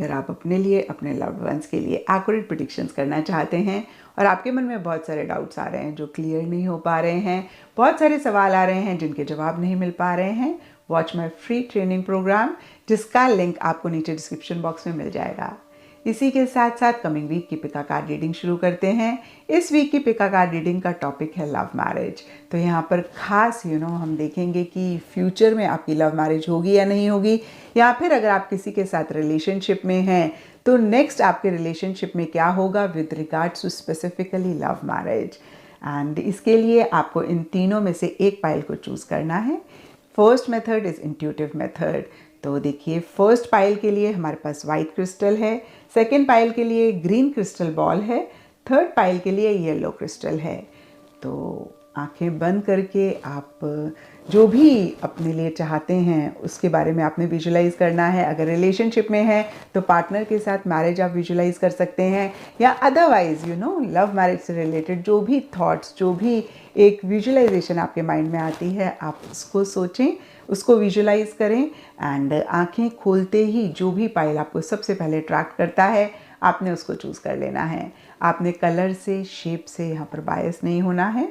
अगर आप अपने लिए, अपने लव्ड वंस के लिए एक्यूरेट प्रेडिक्शंस करना चाहते हैं और आपके मन में बहुत सारे डाउट्स आ रहे हैं जो क्लियर नहीं हो पा रहे हैं, बहुत सारे सवाल आ रहे हैं जिनके जवाब नहीं मिल पा रहे हैं, watch my free training programme, जिसका लिंक आपको नीचे डिस्क्रिप्शन बॉक्स में मिल जाएगा। इसी के साथ साथ कमिंग वीक की पिका कार्ड रीडिंग शुरू करते हैं। इस वीक की पिका कार्ड रीडिंग का टॉपिक है लव मैरिज। तो यहाँ पर खास हम देखेंगे कि फ्यूचर में आपकी लव मैरिज होगी या नहीं होगी, या फिर अगर आप किसी के साथ रिलेशनशिप में हैं तो नेक्स्ट आपके रिलेशनशिप में क्या होगा with regards to specifically love marriage. And इसके लिए आपको इन तीनों में से एक पाइल को चूज़ करना है। First method is intuitive method. तो देखिए, फर्स्ट पाइल के लिए हमारे पास वाइट क्रिस्टल है, सेकेंड पाइल के लिए ग्रीन क्रिस्टल बॉल है, थर्ड पाइल के लिए येलो क्रिस्टल है। तो आंखें बंद करके आप जो भी अपने लिए चाहते हैं उसके बारे में आपने विजुलाइज करना है। अगर रिलेशनशिप में है तो पार्टनर के साथ मैरिज आप विजुलाइज कर सकते हैं, या अदरवाइज लव मैरिज से रिलेटेड जो भी थॉट्स, जो भी एक विजुलाइजेशन आपके माइंड में आती है, आप उसको सोचें, उसको विजुलाइज करें। एंड आंखें खोलते ही जो भी पाइल आपको सबसे पहले अट्रैक्ट करता है आपने उसको चूज़ कर लेना है। आपने कलर से, शेप से यहाँ पर बायस नहीं होना है।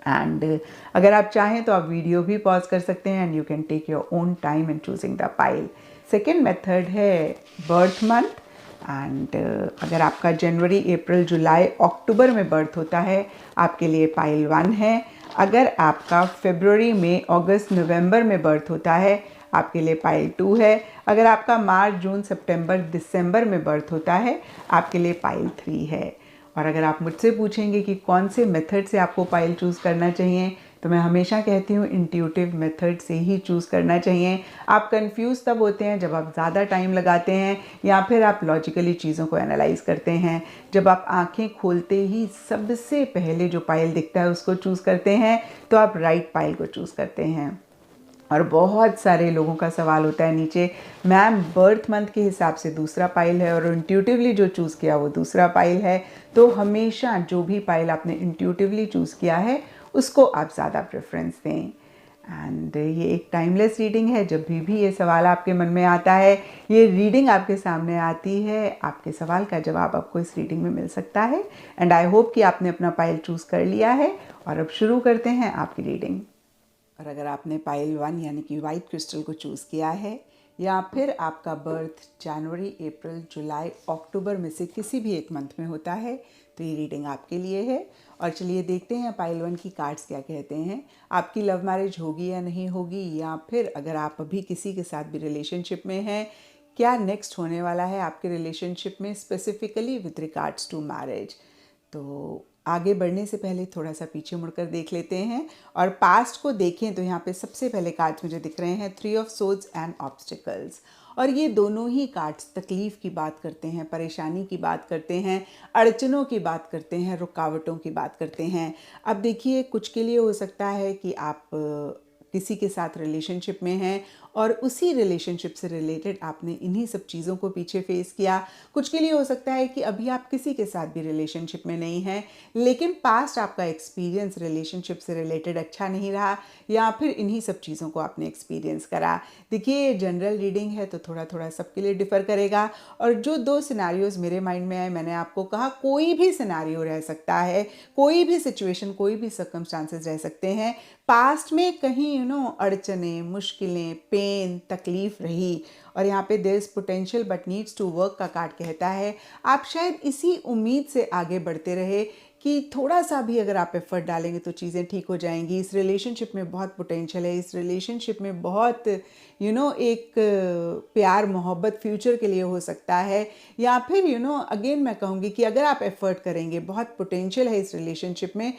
एंड अगर आप चाहें तो आप वीडियो भी पॉज कर सकते हैं and you can take your own time in choosing the pile. Second method है बर्थ मंथ। एंड अगर आपका जनवरी, अप्रैल, जुलाई, अक्टूबर में बर्थ होता है आपके लिए पाइल 1 है। अगर आपका फरवरी, मई, अगस्त, नवंबर में बर्थ होता है आपके लिए पाइल 2 है। अगर आपका मार्च, जून, सितंबर, दिसंबर में बर्थ होता है आपके लिए पाइल 3 है। और अगर आप मुझसे पूछेंगे कि कौन से मेथड से आपको पाइल चूज़ करना चाहिए, तो मैं हमेशा कहती हूँ इंट्यूटिव मेथड से ही चूज़ करना चाहिए। आप कंफ्यूज तब होते हैं जब आप ज़्यादा टाइम लगाते हैं या फिर आप लॉजिकली चीज़ों को एनालाइज करते हैं। जब आप आंखें खोलते ही सबसे पहले जो पाइल दिखता है उसको चूज़ करते हैं तो आप राइट पाइल को चूज़ करते हैं। और बहुत सारे लोगों का सवाल होता है नीचे, मैम बर्थ मंथ के हिसाब से दूसरा पाइल है और इंट्यूटिवली जो चूज़ किया वो दूसरा पाइल है। तो हमेशा जो भी पाइल आपने इंट्यूटिवली चूज़ किया है उसको आप ज़्यादा प्रेफरेंस दें। एंड ये एक टाइमलेस रीडिंग है। जब भी ये सवाल आपके मन में आता है, ये रीडिंग आपके सामने आती है, आपके सवाल का जवाब आपको इस रीडिंग में मिल सकता है। एंड आई होप कि आपने अपना पाइल चूज़ कर लिया है। और अब शुरू करते हैं आपकी रीडिंग। और अगर आपने पाइल 1 यानी कि वाइट क्रिस्टल को चूज़ किया है, या फिर आपका बर्थ जनवरी, अप्रैल, जुलाई, अक्टूबर में से किसी भी एक मंथ में होता है, तो ये रीडिंग आपके लिए है। और चलिए देखते हैं पाइल 1 की कार्ड्स क्या कहते हैं। आपकी लव मैरिज होगी या नहीं होगी, या फिर अगर आप अभी किसी के साथ भी रिलेशनशिप में हैं, क्या नेक्स्ट होने वाला है आपके रिलेशनशिप में specifically with regards to marriage. तो आगे बढ़ने से पहले थोड़ा सा पीछे मुड़कर देख लेते हैं और पास्ट को देखें। तो यहाँ पे सबसे पहले कार्ड्स मुझे दिख रहे हैं 3 ऑफ सोर्ड्स एंड ऑब्स्टिकल्स। और ये दोनों ही कार्ड्स तकलीफ़ की बात करते हैं, परेशानी की बात करते हैं, अड़चनों की बात करते हैं, रुकावटों की बात करते हैं। अब देखिए, कुछ के लिए हो सकता है कि आप किसी के साथ रिलेशनशिप में हैं और उसी रिलेशनशिप से रिलेटेड आपने इन्हीं सब चीज़ों को पीछे फेस किया। कुछ के लिए हो सकता है कि अभी आप किसी के साथ भी रिलेशनशिप में नहीं हैं, लेकिन पास्ट आपका एक्सपीरियंस रिलेशनशिप से रिलेटेड अच्छा नहीं रहा, या फिर इन्हीं सब चीज़ों को आपने एक्सपीरियंस करा। देखिए, जनरल रीडिंग है तो थोड़ा थोड़ा सबके लिए डिफ़र करेगा। और जो 2 सिनेरियोज़ मेरे माइंड में आए, मैंने आपको कहा कोई भी सिनेरियो रह सकता है, कोई भी सिचुएशन, कोई भी सर्कमस्टांसेस रह सकते हैं। पास्ट में कहीं अड़चनें, मुश्किलें, पेन, तकलीफ़ रही, और यहाँ पे there is potential but needs to work का कार्ड कहता है आप शायद इसी उम्मीद से आगे बढ़ते रहे कि थोड़ा सा भी अगर आप एफर्ट डालेंगे तो चीज़ें ठीक हो जाएंगी। इस रिलेशनशिप में बहुत पोटेंशियल है, इस रिलेशनशिप में बहुत एक प्यार मोहब्बत फ्यूचर के लिए हो सकता है। या फिर अगेन मैं कहूँगी कि अगर आप एफर्ट करेंगे, बहुत पोटेंशियल है इस रिलेशनशिप में,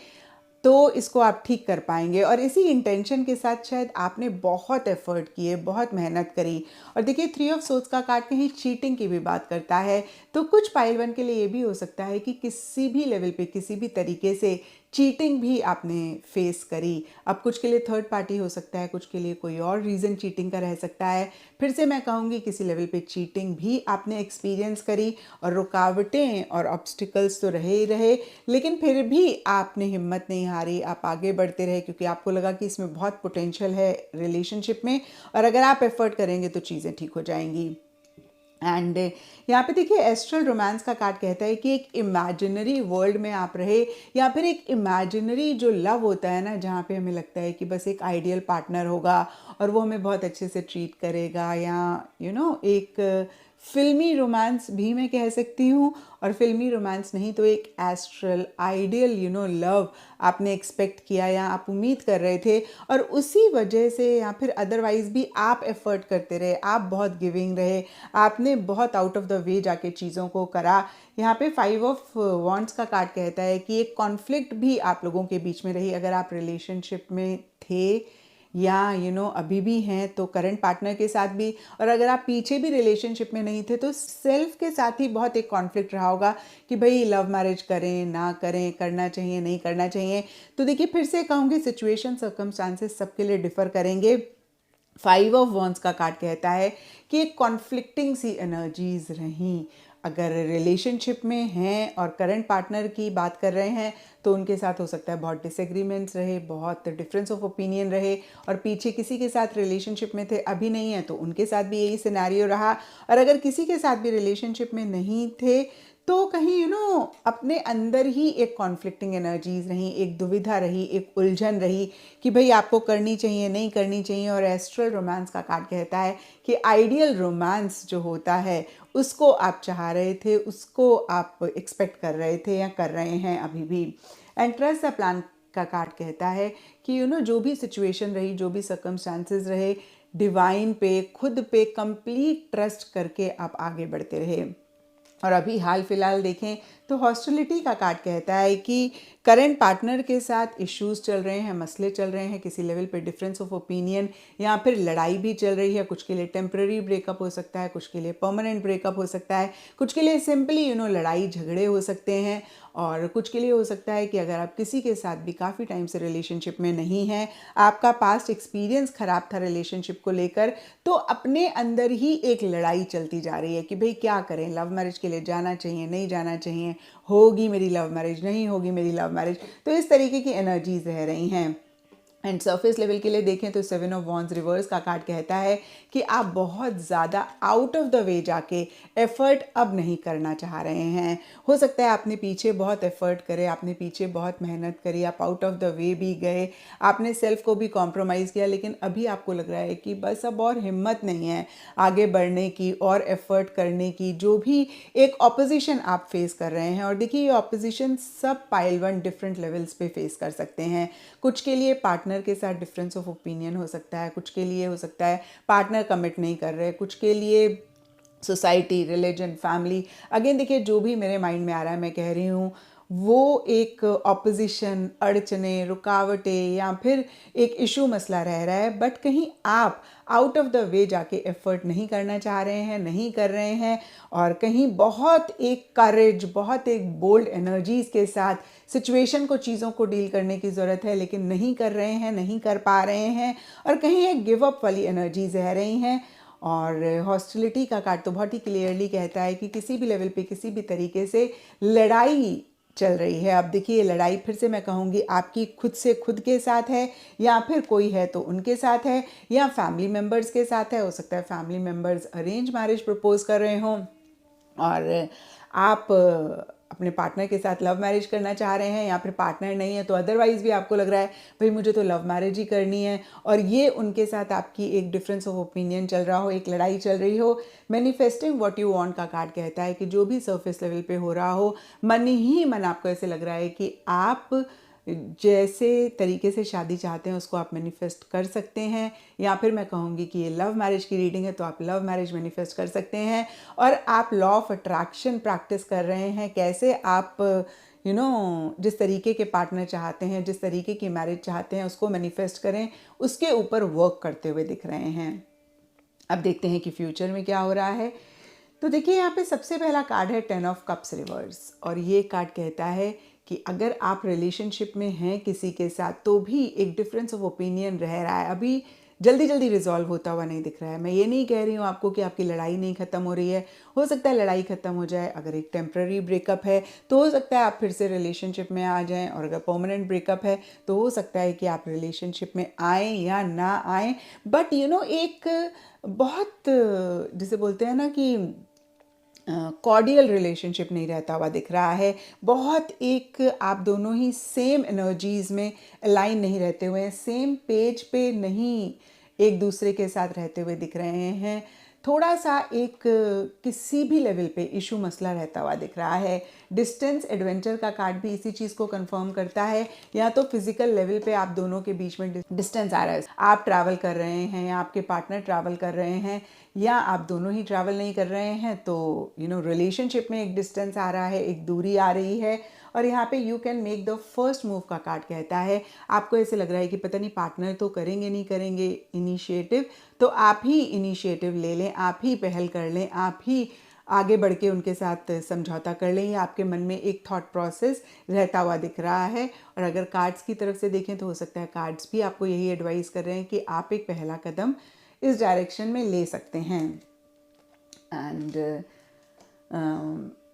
तो इसको आप ठीक कर पाएंगे। और इसी इंटेंशन के साथ शायद आपने बहुत एफर्ट किए, बहुत मेहनत करी। और देखिए, 3 ऑफ सोर्ड्स का कार्ड कहीं चीटिंग की भी बात करता है। तो कुछ पाइल 1 के लिए ये भी हो सकता है कि किसी भी लेवल पे, किसी भी तरीके से चीटिंग भी आपने फेस करी। अब कुछ के लिए थर्ड पार्टी हो सकता है, कुछ के लिए कोई और रीज़न चीटिंग का रह सकता है। फिर से मैं कहूँगी किसी लेवल पे चीटिंग भी आपने एक्सपीरियंस करी, और रुकावटें और ऑब्स्टिकल्स तो रहे ही रहे, लेकिन फिर भी आपने हिम्मत नहीं हारी, आप आगे बढ़ते रहे, क्योंकि आपको लगा कि इसमें बहुत पोटेंशियल है रिलेशनशिप में, और अगर आप एफर्ट करेंगे तो चीज़ें ठीक हो जाएंगी। एंड यहाँ पे देखिए एस्ट्रल रोमांस का कार्ड कहता है कि एक इमेजिनरी वर्ल्ड में आप रहे, या फिर एक इमेजिनरी जो लव होता है ना, जहाँ पे हमें लगता है कि बस एक आइडियल पार्टनर होगा और वो हमें बहुत अच्छे से ट्रीट करेगा, या एक फिल्मी रोमांस भी मैं कह सकती हूँ, और फिल्मी रोमांस नहीं तो एक एस्ट्रल आइडियल लव आपने एक्सपेक्ट किया या आप उम्मीद कर रहे थे, और उसी वजह से या फिर अदरवाइज भी आप एफर्ट करते रहे, आप बहुत गिविंग रहे, आपने बहुत आउट ऑफ द वे जाके चीज़ों को करा। यहाँ पे 5 ऑफ वॉन्ड्स का कार्ड कहता है कि एक कॉन्फ्लिक्ट भी आप लोगों के बीच में रही, अगर आप रिलेशनशिप में थे या अभी भी हैं तो करंट पार्टनर के साथ भी, और अगर आप पीछे भी रिलेशनशिप में नहीं थे तो सेल्फ के साथ ही बहुत एक कॉन्फ्लिक्ट रहा होगा कि भाई लव मैरिज करें ना करें, करना चाहिए नहीं करना चाहिए। तो देखिए फिर से कहूँगी सिचुएशन सर्कमस्टांसेस सबके लिए डिफ़र करेंगे। 5 ऑफ वॉन्ड्स का कार्ड कहता है कि एक कॉन्फ्लिक्टिंग सी एनर्जीज रहीं, अगर रिलेशनशिप में हैं और करंट पार्टनर की बात कर रहे हैं तो उनके साथ हो सकता है बहुत डिसएग्रीमेंट्स रहे, बहुत डिफरेंस ऑफ ओपिनियन रहे, और पीछे किसी के साथ रिलेशनशिप में थे अभी नहीं है तो उनके साथ भी यही सिनेरियो रहा, और अगर किसी के साथ भी रिलेशनशिप में नहीं थे तो कहीं अपने अंदर ही एक कॉन्फ्लिक्टिंग एनर्जीज रही, एक दुविधा रही, एक उलझन रही कि भाई आपको करनी चाहिए नहीं करनी चाहिए। और एस्ट्रल रोमांस का कार्ड कहता है कि आइडियल रोमांस जो होता है उसको आप चाह रहे थे, उसको आप एक्सपेक्ट कर रहे थे या कर रहे हैं अभी भी। एंड ट्रस्ट द प्लान का कार्ड कहता है कि जो भी सिचुएशन रही, जो भी सर्कमस्टांसेस रहे, डिवाइन पे, खुद पे कंप्लीट ट्रस्ट करके आप आगे बढ़ते रहे। और अभी हाल फिलहाल देखें तो हॉस्टिलिटी का कार्ड कहता है कि करंट पार्टनर के साथ इश्यूज चल रहे हैं, मसले चल रहे हैं, किसी लेवल पे डिफरेंस ऑफ ओपिनियन या फिर लड़ाई भी चल रही है। कुछ के लिए टेम्पररी ब्रेकअप हो सकता है, कुछ के लिए परमानेंट ब्रेकअप हो सकता है, कुछ के लिए सिंपली लड़ाई झगड़े हो सकते हैं, और कुछ के लिए हो सकता है कि अगर आप किसी के साथ भी काफ़ी टाइम से रिलेशनशिप में नहीं हैं, आपका पास्ट एक्सपीरियंस ख़राब था रिलेशनशिप को लेकर, तो अपने अंदर ही एक लड़ाई चलती जा रही है कि भाई क्या करें, लव मैरिज के लिए जाना चाहिए नहीं जाना चाहिए, होगी मेरी लव मैरिज नहीं होगी मेरी लव मैरिज। तो इस तरीके की एनर्जीज रह रही हैं। एंड सरफेस लेवल के लिए देखें तो 7 ऑफ वॉन्ड्स रिवर्स का कार्ड कहता है कि आप बहुत ज़्यादा आउट ऑफ द वे जाके एफर्ट अब नहीं करना चाह रहे हैं। हो सकता है आपने पीछे बहुत एफर्ट करे, आपने पीछे बहुत मेहनत करी, आप आउट ऑफ द वे भी गए, आपने सेल्फ को भी कॉम्प्रोमाइज़ किया, लेकिन अभी आपको लग रहा है कि बस अब और हिम्मत नहीं है आगे बढ़ने की और एफर्ट करने की। जो भी एक ऑपोजिशन आप फेस कर रहे हैं, और देखिए ये ऑपोजिशन सब पाइल वन डिफरेंट लेवल्स पे फेस कर सकते हैं। कुछ के लिए पार्टनर के साथ डिफरेंस ऑफ ओपिनियन हो सकता है, कुछ के लिए हो सकता है पार्टनर कमिट नहीं कर रहे, कुछ के लिए सोसाइटी, रिलीजन, फैमिली। अगेन देखिए जो भी मेरे माइंड में आ रहा है मैं कह रही हूँ, वो एक ऑपोजिशन, अड़चने, रुकावटें या फिर एक इशू मसला रह रहा है, बट कहीं आप आउट ऑफ द वे जाके एफर्ट नहीं करना चाह रहे हैं, नहीं कर रहे हैं, और कहीं बहुत एक करेज, बहुत एक बोल्ड एनर्जीज के साथ सिचुएशन को, चीज़ों को डील करने की ज़रूरत है, लेकिन नहीं कर रहे हैं, नहीं कर पा रहे हैं, और कहीं एक गिव अप वाली एनर्जीज रह रही हैं। और हॉस्टिलिटी का कार्ड तो बहुत ही क्लियरली कहता है कि किसी भी लेवल पे किसी भी तरीके से लड़ाई चल रही है। अब देखिए लड़ाई फिर से मैं कहूँगी आपकी खुद से खुद के साथ है, या फिर कोई है तो उनके साथ है, या फैमिली मेम्बर्स के साथ है। हो सकता है family members arrange marriage propose कर रहे हों और आप अपने पार्टनर के साथ लव मैरिज करना चाह रहे हैं, या फिर पार्टनर नहीं है तो अदरवाइज़ भी आपको लग रहा है भाई मुझे तो लव मैरिज ही करनी है, और ये उनके साथ आपकी एक डिफरेंस ऑफ ओपिनियन चल रहा हो, एक लड़ाई चल रही हो। मैनिफेस्टिंग व्हाट यू वांट का कार्ड कहता है कि जो भी सरफेस लेवल पे हो रहा हो, मन ही मन आपको ऐसे लग रहा है कि आप जैसे तरीके से शादी चाहते हैं उसको आप मैनिफेस्ट कर सकते हैं, या फिर मैं कहूँगी कि ये लव मैरिज की रीडिंग है तो आप लव मैरिज मैनिफेस्ट कर सकते हैं। और आप लॉ ऑफ अट्रैक्शन प्रैक्टिस कर रहे हैं, कैसे आप जिस तरीके के पार्टनर चाहते हैं, जिस तरीके की मैरिज चाहते हैं उसको मैनिफेस्ट करें, उसके ऊपर वर्क करते हुए दिख रहे हैं। अब देखते हैं कि फ्यूचर में क्या हो रहा है। तो देखिए यहाँ पे सबसे पहला कार्ड है 10 ऑफ कप्स रिवर्स, और ये कार्ड कहता है कि अगर आप रिलेशनशिप में हैं किसी के साथ तो भी एक डिफरेंस ऑफ ओपिनियन रह रहा है, अभी जल्दी जल्दी रिजॉल्व होता हुआ नहीं दिख रहा है। मैं ये नहीं कह रही हूँ आपको कि आपकी लड़ाई नहीं ख़त्म हो रही है, हो सकता है लड़ाई ख़त्म हो जाए। अगर एक टेम्प्रेरी ब्रेकअप है तो हो सकता है आप फिर से रिलेशनशिप में आ जाएं, और अगर परमानेंट ब्रेकअप है तो हो सकता है कि आप रिलेशनशिप में आएँ या ना आएँ। बट एक बहुत जिसे बोलते हैं ना कि कॉर्डियल रिलेशनशिप नहीं रहता हुआ दिख रहा है। बहुत एक आप दोनों ही सेम एनर्जीज़ में अलाइन नहीं रहते हुए हैं, सेम पेज पे नहीं एक दूसरे के साथ रहते हुए दिख रहे हैं। थोड़ा सा एक किसी भी लेवल पे इशू मसला रहता हुआ दिख रहा है। डिस्टेंस एडवेंचर का कार्ड भी इसी चीज़ को कंफर्म करता है। या तो फिजिकल लेवल पे आप दोनों के बीच में डिस्टेंस आ रहा है, आप ट्रैवल कर रहे हैं या आपके पार्टनर ट्रैवल कर रहे हैं, या आप दोनों ही ट्रैवल नहीं कर रहे हैं, तो रिलेशनशिप में एक डिस्टेंस आ रहा है, एक दूरी आ रही है। और यहाँ पे you can make the first move का कार्ड कहता है आपको ऐसे लग रहा है कि पता नहीं पार्टनर तो करेंगे नहीं करेंगे इनिशिएटिव, तो आप ही इनिशिएटिव ले लें, आप ही पहल कर लें, आप ही आगे बढ़ के उनके साथ समझौता कर लें। या आपके मन में एक थॉट प्रोसेस रहता हुआ दिख रहा है। और अगर कार्ड्स की तरफ से देखें तो हो सकता है कार्ड्स भी आपको यही एडवाइस कर रहे हैं कि आप एक पहला कदम इस डायरेक्शन में ले सकते हैं। And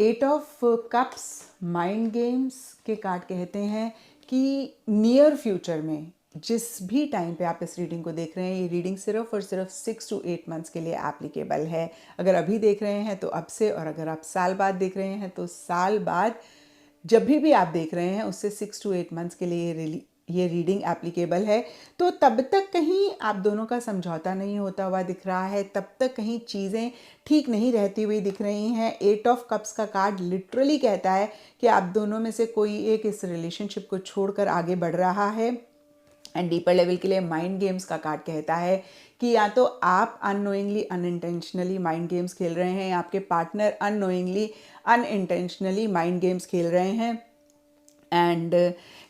8 of cups mind games के कार्ड कहते हैं कि नियर फ्यूचर में जिस भी टाइम पे आप इस रीडिंग को देख रहे हैं, ये रीडिंग सिर्फ और सिर्फ 6 to 8 मंथ्स के लिए एप्लीकेबल है। अगर अभी देख रहे हैं तो अब से, और अगर आप साल बाद देख रहे हैं तो साल बाद, जब भी आप देख रहे हैं उससे 6 to 8 मंथ्स के लिए ये रीडिंग एप्लीकेबल है। तो तब तक कहीं आप दोनों का समझौता नहीं होता हुआ दिख रहा है, तब तक कहीं चीज़ें ठीक नहीं रहती हुई दिख रही हैं। 8 ऑफ कप्स का कार्ड लिटरली कहता है कि आप दोनों में से कोई एक इस रिलेशनशिप को छोड़कर आगे बढ़ रहा है। एंड डीपर लेवल के लिए माइंड गेम्स का कार्ड कहता है कि या तो आप अननोइंगली अनइंटेंशनली माइंड गेम्स खेल रहे हैं, या आपके partner unknowingly unintentionally mind games खेल रहे हैं। एंड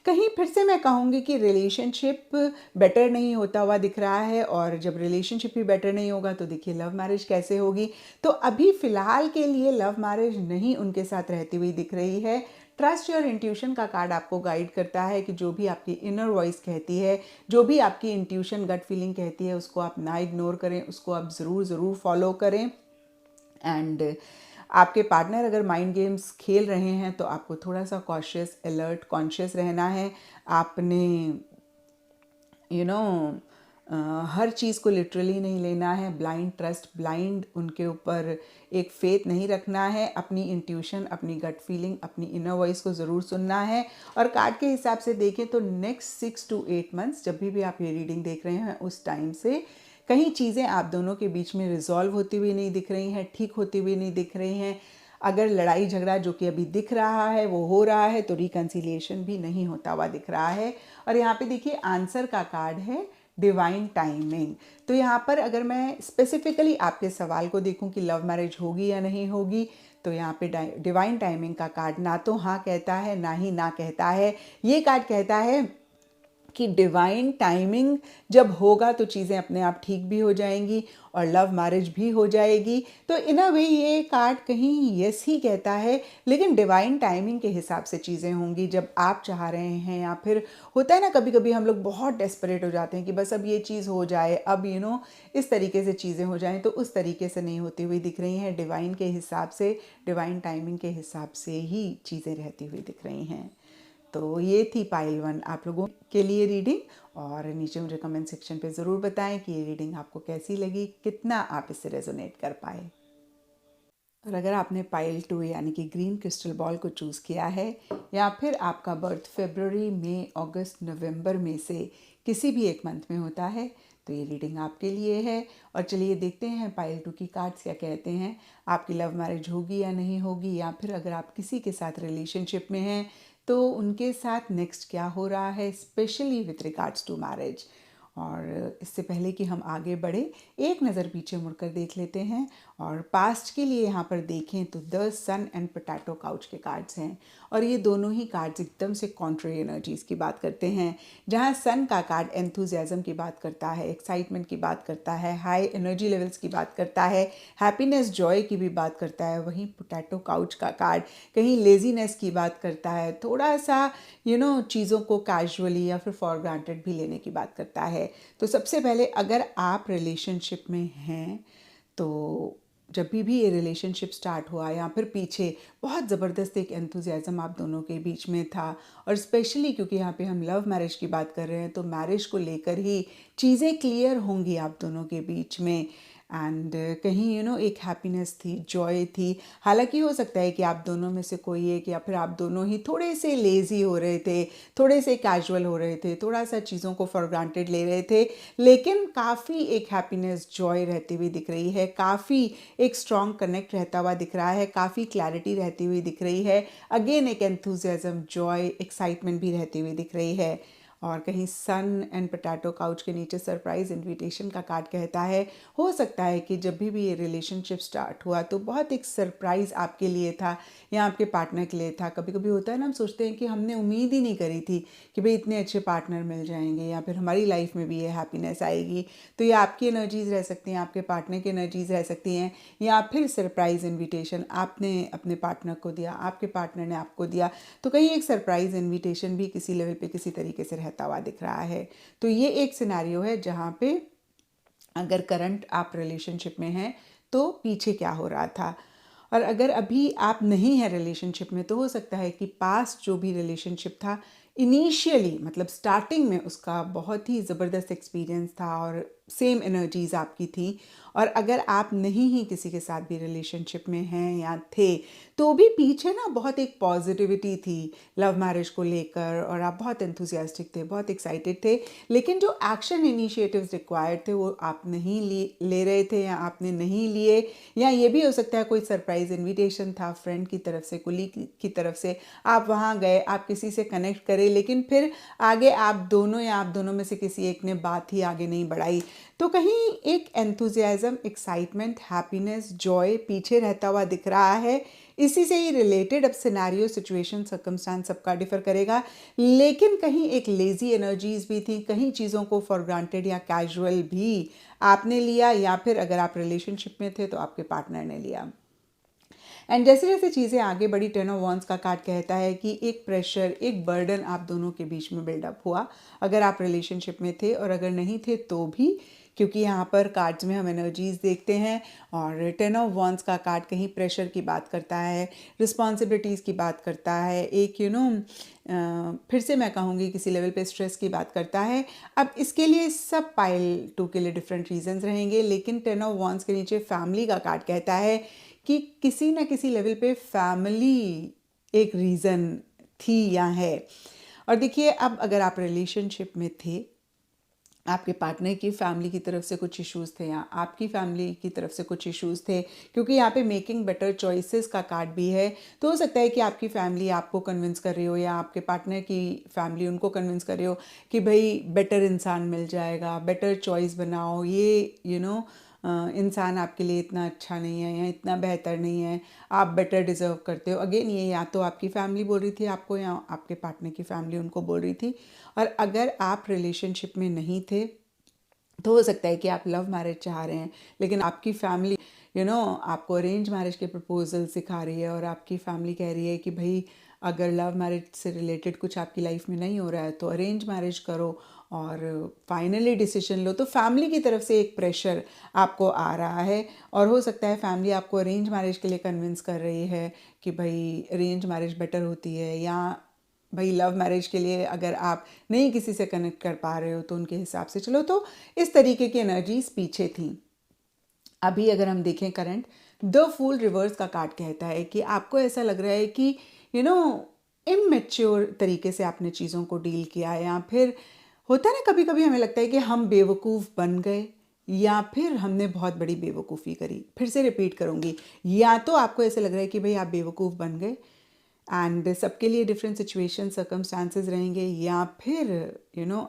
कहीं फिर से मैं कहूँगी कि रिलेशनशिप बेटर नहीं होता हुआ दिख रहा है। और जब रिलेशनशिप भी बेटर नहीं होगा तो देखिए लव मैरिज कैसे होगी। तो अभी फ़िलहाल के लिए लव मैरिज नहीं उनके साथ रहती हुई दिख रही है। ट्रस्ट योर इंट्यूशन का कार्ड आपको गाइड करता है कि जो भी आपकी इनर वॉइस कहती है, जो भी आपकी इंट्यूशन गट फीलिंग कहती है, उसको आप ना इग्नोर करें, उसको आप ज़रूर फॉलो करें। एंड आपके पार्टनर अगर माइंड गेम्स खेल रहे हैं तो आपको थोड़ा सा कॉशियस, अलर्ट, कॉन्शियस रहना है। आपने हर चीज़ को लिटरली नहीं लेना है, ब्लाइंड ट्रस्ट, ब्लाइंड उनके ऊपर एक फेथ नहीं रखना है। अपनी इंट्यूशन, अपनी गट फीलिंग, अपनी इनर वॉइस को ज़रूर सुनना है। और कार्ड के हिसाब से देखें तो नेक्स्ट 6 to 8 मंथ्स जब भी आप ये रीडिंग देख रहे हैं उस टाइम से कहीं चीज़ें आप दोनों के बीच में रिजॉल्व होती हुई नहीं दिख रही हैं, ठीक होती हुई नहीं दिख रही हैं। अगर लड़ाई झगड़ा जो कि अभी दिख रहा है वो हो रहा है तो रिकन्सिलिएशन भी नहीं होता हुआ दिख रहा है। और यहाँ पे देखिए आंसर का कार्ड है डिवाइन टाइमिंग। तो यहाँ पर अगर मैं स्पेसिफिकली आपके सवाल को देखूं कि लव मैरिज होगी या नहीं होगी, तो यहाँ पे डिवाइन टाइमिंग का कार्ड ना तो हाँ कहता है ना ही ना कहता है। ये कार्ड कहता है कि डिवाइन टाइमिंग जब होगा तो चीज़ें अपने आप ठीक भी हो जाएंगी और लव मैरिज भी हो जाएगी। तो इन अ वे ये कार्ड कहीं यस ही कहता है, लेकिन डिवाइन टाइमिंग के हिसाब से चीज़ें होंगी जब आप चाह रहे हैं। या फिर होता है ना कभी कभी हम लोग बहुत डेस्परेट हो जाते हैं कि बस अब ये चीज़ हो जाए, अब इस तरीके से चीज़ें हो जाएं, तो उस तरीके से नहीं होती हुई दिख रही हैं। डिवाइन के हिसाब से, डिवाइन टाइमिंग के हिसाब से ही चीज़ें रहती हुई दिख रही हैं। तो ये थी पाइल 1 आप लोगों के लिए रीडिंग। और नीचे मुझे कमेंट सेक्शन पे ज़रूर बताएं कि ये रीडिंग आपको कैसी लगी, कितना आप इससे रेजोनेट कर पाए। और अगर आपने पाइल 2 यानी कि ग्रीन क्रिस्टल बॉल को चूज़ किया है, या फिर आपका बर्थ फरवरी, मई, अगस्त, नवंबर में से किसी भी एक मंथ में होता है, तो ये रीडिंग आपके लिए है। और चलिए देखते हैं पाइल 2 की कार्ड्स क्या कहते हैं। आपकी लव मैरिज होगी या नहीं होगी, या फिर अगर आप किसी के साथ रिलेशनशिप में हैं तो उनके साथ नेक्स्ट क्या हो रहा है, specially with regards to marriage. और इससे पहले कि हम आगे बढ़े, एक नज़र पीछे मुड़कर देख लेते हैं। और पास्ट के लिए यहाँ पर देखें तो the sun and potato couch के कार्ड्स हैं। और ये दोनों ही कार्ड्स एकदम से कॉन्ट्री एनर्जीज़ की बात करते हैं। जहाँ सन का कार्ड एंथुजियाज्म की बात करता है, एक्साइटमेंट की बात करता है, हाई एनर्जी लेवल्स की बात करता है, हैप्पीनेस, जॉय की भी बात करता है। वहीं पोटैटो काउच का कार्ड कहीं लेजीनेस की बात करता है, थोड़ा सा चीज़ों को कैजुअली या फिर फॉर ग्रांटेड भी लेने की बात करता है। तो सबसे पहले अगर आप रिलेशनशिप में हैं तो जब भी ये रिलेशनशिप स्टार्ट हुआ या फिर पीछे बहुत ज़बरदस्त एक एंथुजियाज़म आप दोनों के बीच में था। और स्पेशली क्योंकि यहाँ पे हम लव मैरिज की बात कर रहे हैं तो मैरिज को लेकर ही चीज़ें क्लियर होंगी आप दोनों के बीच में। एंड कहीं एक हैप्पीनेस थी, जॉय थी। हालांकि हो सकता है कि आप दोनों में से कोई एक या फिर आप दोनों ही थोड़े से लेज़ी हो रहे थे, थोड़े से कैजुअल हो रहे थे, थोड़ा सा चीज़ों को फॉर ग्रांटेड ले रहे थे, लेकिन काफ़ी एक हैप्पीनेस, जॉय रहती हुई दिख रही है, काफ़ी एक स्ट्रॉन्ग कनेक्ट रहता हुआ दिख रहा है, काफ़ी क्लैरिटी रहती हुई दिख रही है, अगेन एक एंथुजियाज्म, जॉय, एक्साइटमेंट भी रहती हुई दिख रही है। और कहीं सन एंड पोटैटो काउच के नीचे सरप्राइज इनविटेशन का कार्ड कहता है, हो सकता है कि जब भी ये रिलेशनशिप स्टार्ट हुआ तो बहुत एक सरप्राइज़ आपके लिए था या आपके पार्टनर के लिए था। कभी कभी होता है ना, हम सोचते हैं कि हमने उम्मीद ही नहीं करी थी कि भाई इतने अच्छे पार्टनर मिल जाएंगे या फिर हमारी लाइफ में भी ये हैप्पीनेस आएगी। तो ये आपकी एनर्जीज़ रह सकती हैं, आपके पार्टनर की एनर्जीज़ रह सकती हैं, या फिर सरप्राइज़ इन्विटेशन आपने अपने पार्टनर को दिया, आपके पार्टनर ने आपको दिया। तो कहीं एक सरप्राइज़ इन्विटेशन भी किसी लेवल पे किसी तरीके से रहता हुआ दिख रहा है। तो ये एक सिनेरियो है जहाँ पे अगर करंट आप रिलेशनशिप में हैं तो पीछे क्या हो रहा था, और अगर अभी आप नहीं हैं रिलेशनशिप में तो हो सकता है कि पास्ट जो भी रिलेशनशिप था, इनिशियली मतलब स्टार्टिंग में उसका बहुत ही ज़बरदस्त एक्सपीरियंस था और सेम एनर्जीज आपकी थी। और अगर आप नहीं ही किसी के साथ भी रिलेशनशिप में हैं या थे तो भी पीछे ना बहुत एक पॉजिटिविटी थी लव मैरिज को लेकर, और आप बहुत एंथुसियास्टिक थे, बहुत एक्साइटेड थे, लेकिन जो एक्शन इनिशिएटिव्स रिक्वायर्ड थे वो आप नहीं ले रहे थे या आपने नहीं लिए। या ये भी हो सकता है कोई सरप्राइज इनविटेशन था फ्रेंड की तरफ से, कुलीग की तरफ से, आप वहाँ गए, आप किसी से कनेक्ट करें, लेकिन फिर आगे आप दोनों या आप दोनों में से किसी एक ने बात ही आगे नहीं बढ़ाई। तो कहीं एक एंथुजियाज्म, एक्साइटमेंट, हैप्पीनेस, जॉय पीछे रहता हुआ दिख रहा है। इसी से ही रिलेटेड अब सिनेरियो, सिचुएशन, सर्कमस्टांस सबका डिफर करेगा, लेकिन कहीं एक लेजी एनर्जीज भी थी, कहीं चीज़ों को फॉर ग्रांटेड या कैजुअल भी आपने लिया, या फिर अगर आप रिलेशनशिप में थे तो आपके पार्टनर ने लिया। एंड जैसे जैसे चीज़ें आगे बढ़ी, 10 ऑफ वॉन्ड्स का कार्ड कहता है कि एक प्रेशर, एक बर्डन आप दोनों के बीच में बिल्डअप हुआ, अगर आप रिलेशनशिप में थे, और अगर नहीं थे तो भी, क्योंकि यहाँ पर कार्ड्स में हम एनर्जीज देखते हैं। और 10 ऑफ वॉन्ड्स का कार्ड कहीं प्रेशर की बात करता है, रिस्पॉन्सिबिलिटीज़ की बात करता है, एक फिर से मैं कहूँगी किसी लेवल पे स्ट्रेस की बात करता है। अब इसके लिए सब पाइल 2 के लिए डिफरेंट रीजंस रहेंगे, लेकिन 10 ऑफ वॉन्ड्स के नीचे फैमिली का कार्ड कहता है कि किसी ना किसी लेवल पे फैमिली एक रीज़न थी या है। और देखिए, अब अगर आप रिलेशनशिप में थे, आपके पार्टनर की फैमिली की तरफ से कुछ इश्यूज़ थे या आपकी फैमिली की तरफ से कुछ इश्यूज़ थे, क्योंकि यहाँ पे मेकिंग बेटर चॉइसेस का कार्ड भी है, तो हो सकता है कि आपकी फैमिली आपको कन्विंस कर रही हो या आपके पार्टनर की फैमिली उनको कन्विंस कर रही हो कि भाई बेटर इंसान मिल जाएगा, बेटर चॉइस बनाओ, ये इंसान आपके लिए इतना अच्छा नहीं है या इतना बेहतर नहीं है, आप बेटर डिज़र्व करते हो। अगेन ये या तो आपकी फैमिली बोल रही थी आपको या आपके पार्टनर की फैमिली उनको बोल रही थी। और अगर आप रिलेशनशिप में नहीं थे तो हो सकता है कि आप लव मैरिज चाह रहे हैं, लेकिन आपकी फैमिली आपको अरेंज मैरिज के प्रपोजल सिखा रही है, और आपकी फैमिली कह रही है कि भाई अगर लव मैरिज से रिलेटेड कुछ आपकी लाइफ में नहीं हो रहा है तो अरेंज मैरिज करो और फाइनली डिसीजन लो। तो फैमिली की तरफ से एक प्रेशर आपको आ रहा है, और हो सकता है फैमिली आपको अरेंज मैरिज के लिए कन्विंस कर रही है कि भाई अरेंज मैरिज बेटर होती है, या भाई लव मैरिज के लिए अगर आप नहीं किसी से कनेक्ट कर पा रहे हो तो उनके हिसाब से चलो। तो इस तरीके की एनर्जीज पीछे थी। अभी अगर हम देखें करंट, द फूल रिवर्स का कार्ड कहता है कि आपको ऐसा लग रहा है कि इमेच्योर तरीके से आपने चीज़ों को डील किया, या फिर होता है ना कभी कभी हमें लगता है कि हम बेवकूफ़ बन गए या फिर हमने बहुत बड़ी बेवकूफ़ी करी। फिर से रिपीट करूँगी, या तो आपको ऐसा लग रहा है कि भाई आप बेवकूफ़ बन गए, एंड सबके लिए डिफरेंट सिचुएशन, सर्कमस्टांसेस रहेंगे, या फिर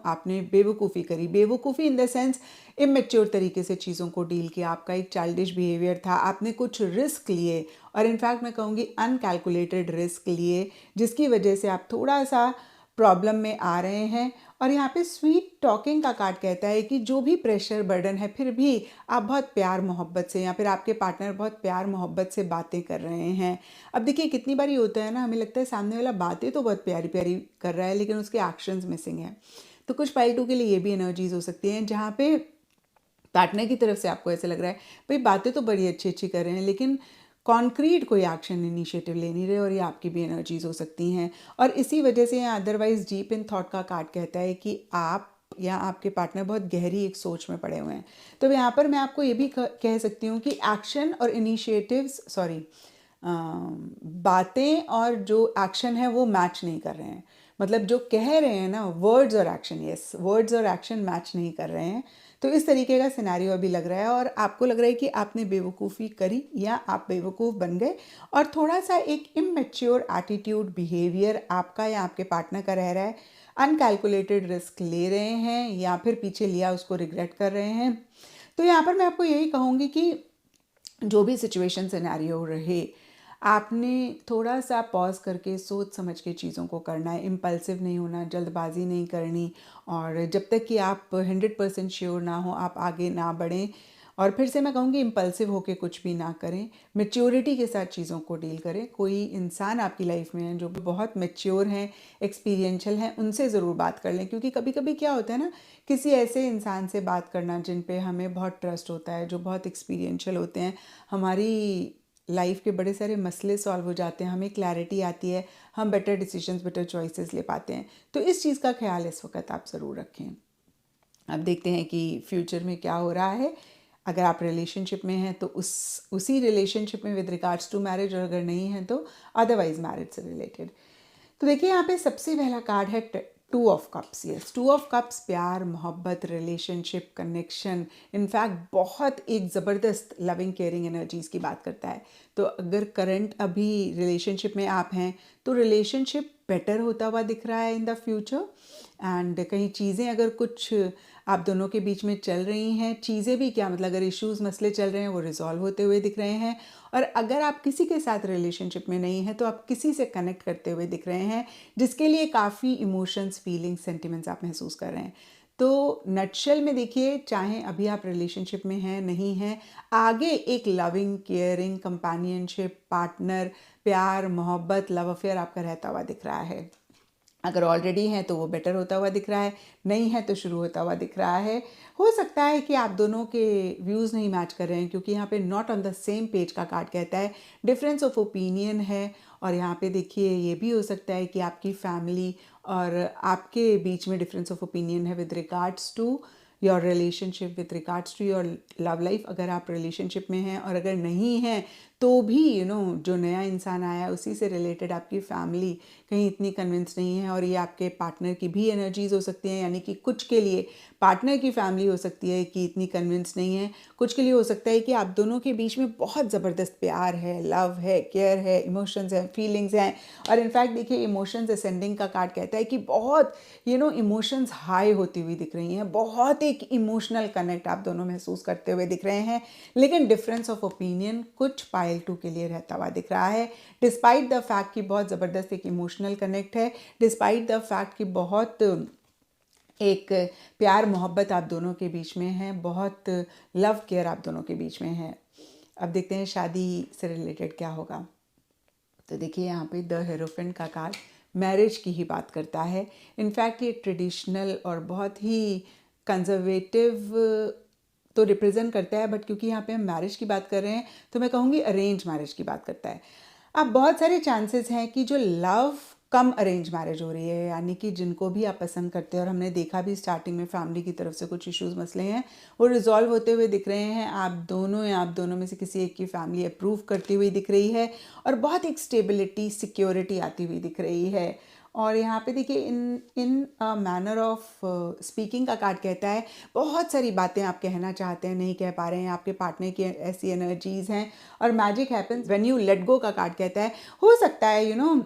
आपने बेवकूफ़ी करी। बेवकूफ़ी इन द सेंस इमेच्योर तरीके से चीज़ों को डील किया, आपका एक चाइल्डिश बिहेवियर था, आपने कुछ रिस्क लिए, और इनफैक्ट मैं कहूँगी अनकैलकुलेटेड रिस्क लिए, जिसकी वजह से आप थोड़ा सा प्रॉब्लम में आ रहे हैं। और यहाँ पे स्वीट टॉकिंग का कार्ड कहता है कि जो भी प्रेशर, बर्डन है, फिर भी आप बहुत प्यार मोहब्बत से, या फिर आपके पार्टनर बहुत प्यार मोहब्बत से बातें कर रहे हैं। अब देखिए, कितनी बार होता है ना, हमें लगता है सामने वाला बातें तो बहुत प्यारी प्यारी कर रहा है लेकिन उसके एक्शंस मिसिंग हैं। तो कुछ पाइल 2 के लिए ये भी एनर्जीज हो सकती हैं जहाँ पे पार्टनर की तरफ से आपको ऐसा लग रहा है भाई बातें तो बड़ी अच्छी अच्छी कर रहे हैं लेकिन कॉन्क्रीट कोई एक्शन इनिशिएटिव ले नहीं रहे, और ये आपकी भी एनर्जीज हो सकती हैं। और इसी वजह से अदरवाइज डीप इन थॉट का कार्ड कहता है कि आप या आपके पार्टनर बहुत गहरी एक सोच में पड़े हुए हैं। तो यहाँ पर मैं आपको ये भी कह सकती हूँ कि एक्शन और इनिशिएटिव्स बातें और जो एक्शन है वो मैच नहीं कर रहे हैं। मतलब जो कह रहे हैं ना, वर्ड्स और एक्शन, यस, वर्ड्स और एक्शन मैच नहीं कर रहे हैं। तो इस तरीके का सिनेरियो अभी लग रहा है और आपको लग रहा है कि आपने बेवकूफ़ी करी या आप बेवकूफ़ बन गए और थोड़ा सा एक इमैच्योर एटीट्यूड, बिहेवियर आपका या आपके पार्टनर का रह रहा है। अनकैलकुलेटेड रिस्क ले रहे हैं या फिर पीछे लिया उसको रिग्रेट कर रहे हैं। तो यहाँ पर मैं आपको यही कहूँगी कि जो भी सिचुएशन सिनेरियो रहे, आपने थोड़ा सा पॉज करके सोच समझ के चीज़ों को करना है। इम्पल्सिव नहीं होना, जल्दबाजी नहीं करनी, और जब तक कि आप 100% श्योर ना हो आप आगे ना बढ़ें। और फिर से मैं कहूँगी इम्पल्सिव होके कुछ भी ना करें, मैच्योरिटी के साथ चीज़ों को डील करें। कोई इंसान आपकी लाइफ में है जो बहुत मैच्योर हैं, एक्सपीरियंशियल हैं, उनसे ज़रूर बात कर लें। क्योंकि कभी कभी क्या होता है ना, किसी ऐसे इंसान से बात करना जिन पे हमें बहुत ट्रस्ट होता है, जो बहुत एक्सपीरियंशियल होते हैं, हमारी लाइफ के बड़े सारे मसले सॉल्व हो जाते हैं, हमें क्लैरिटी आती है, हम बेटर डिसीजंस, बेटर चॉइसेस ले पाते हैं। तो इस चीज़ का ख्याल इस वक्त आप ज़रूर रखें। अब देखते हैं कि फ्यूचर में क्या हो रहा है। अगर आप रिलेशनशिप में हैं तो उसी रिलेशनशिप में विद रिगार्ड्स टू मैरिज, और अगर नहीं है तो अदरवाइज मैरिज से रिलेटेड। तो देखिए यहाँ पे सबसे पहला कार्ड है 2 of cups. Yes, 2 of cups प्यार, मोहब्बत, रिलेशनशिप, कनेक्शन, इनफैक्ट बहुत एक ज़बरदस्त लविंग केयरिंग एनर्जीज़ की बात करता है। तो अगर करंट अभी रिलेशनशिप में आप हैं तो रिलेशनशिप बेटर होता हुआ दिख रहा है इन द फ्यूचर। एंड कहीं चीज़ें अगर कुछ आप दोनों के बीच में चल रही हैं, चीज़ें भी क्या, मतलब अगर इश्यूज़, मसले चल रहे हैं, वो रिजॉल्व होते हुए दिख रहे हैं। और अगर आप किसी के साथ रिलेशनशिप में नहीं हैं तो आप किसी से कनेक्ट करते हुए दिख रहे हैं, जिसके लिए काफ़ी इमोशंस, फीलिंग्स, सेंटिमेंट्स आप महसूस कर रहे हैं। तो नटशेल में देखिए, चाहे अभी आप रिलेशनशिप में हैं, नहीं हैं, आगे एक लविंग, केयरिंग, कंपेनियनशिप, पार्टनर, प्यार, मोहब्बत, लव अफेयर आपका रहता हुआ दिख रहा है। अगर ऑलरेडी हैं तो वो बेटर होता हुआ दिख रहा है, नहीं है तो शुरू होता हुआ दिख रहा है। हो सकता है कि आप दोनों के व्यूज़ नहीं मैच कर रहे हैं, क्योंकि यहाँ पे not on the same page का कार्ड कहता है, डिफरेंस ऑफ ओपिनियन है। और यहाँ पे देखिए ये भी हो सकता है कि आपकी फैमिली और आपके बीच में डिफरेंस ऑफ ओपिनियन है with regards to your relationship, with regards to your love life, अगर आप रिलेशनशिप में हैं। और अगर नहीं हैं तो भी जो नया इंसान आया है उसी से रिलेटेड आपकी फैमिली कहीं इतनी कन्विंस नहीं है, और ये आपके पार्टनर की भी एनर्जीज हो सकती हैं। यानी कि कुछ के लिए पार्टनर की फैमिली हो सकती है कि इतनी कन्विंस नहीं है, कुछ के लिए हो सकता है कि आप दोनों के बीच में बहुत ज़बरदस्त प्यार है, लव है, केयर है, इमोशंस हैं, फीलिंग्स हैं। और इनफैक्ट देखिए, इमोशंस असेंडिंग का कार्ड कहता है कि बहुत इमोशंस हाई होती हुई दिख रही हैं, बहुत एक इमोशनल कनेक्ट आप दोनों महसूस करते हुए दिख रहे हैं। लेकिन डिफरेंस ऑफ ओपिनियन कुछ पाइल 2 के लिए रहता हुआ दिख रहा है, डिस्पाइट द फैक्ट कि बहुत ज़बरदस्त एक इमोशनल कनेक्ट है, डिस्पाइट द फैक्ट कि बहुत एक प्यार मोहब्बत आप दोनों के बीच में है, बहुत लव केयर आप दोनों के बीच में है। अब देखते हैं शादी से रिलेटेड क्या होगा। तो देखिए यहाँ पे द हेरोफेंट का कार्ड मैरिज की ही बात करता है। इनफैक्ट ये ट्रेडिशनल और बहुत ही कंजर्वेटिव तो रिप्रेजेंट करता है, बट क्योंकि यहाँ पे हम मैरिज की बात कर रहे हैं तो मैं कहूँगी अरेंज मैरिज की बात करता है। अब बहुत सारे चांसेस हैं कि जो लव कम अरेंज मैरिज हो रही है, यानी कि जिनको भी आप पसंद करते हैं, और हमने देखा भी स्टार्टिंग में फैमिली की तरफ से कुछ इश्यूज, मसले हैं, वो रिजॉल्व होते हुए दिख रहे हैं। आप दोनों या आप दोनों में से किसी एक की फैमिली अप्रूव करती हुई दिख रही है, और बहुत एक स्टेबिलिटी, सिक्योरिटी आती हुई दिख रही है। और यहाँ पे देखिए इन मैनर ऑफ स्पीकिंग का कार्ड कहता है बहुत सारी बातें आप कहना चाहते हैं, नहीं कह पा रहे हैं, आपके पार्टनर की ऐसी एनर्जीज हैं। और magic happens when you let go का कार्ड कहता है, हो सकता है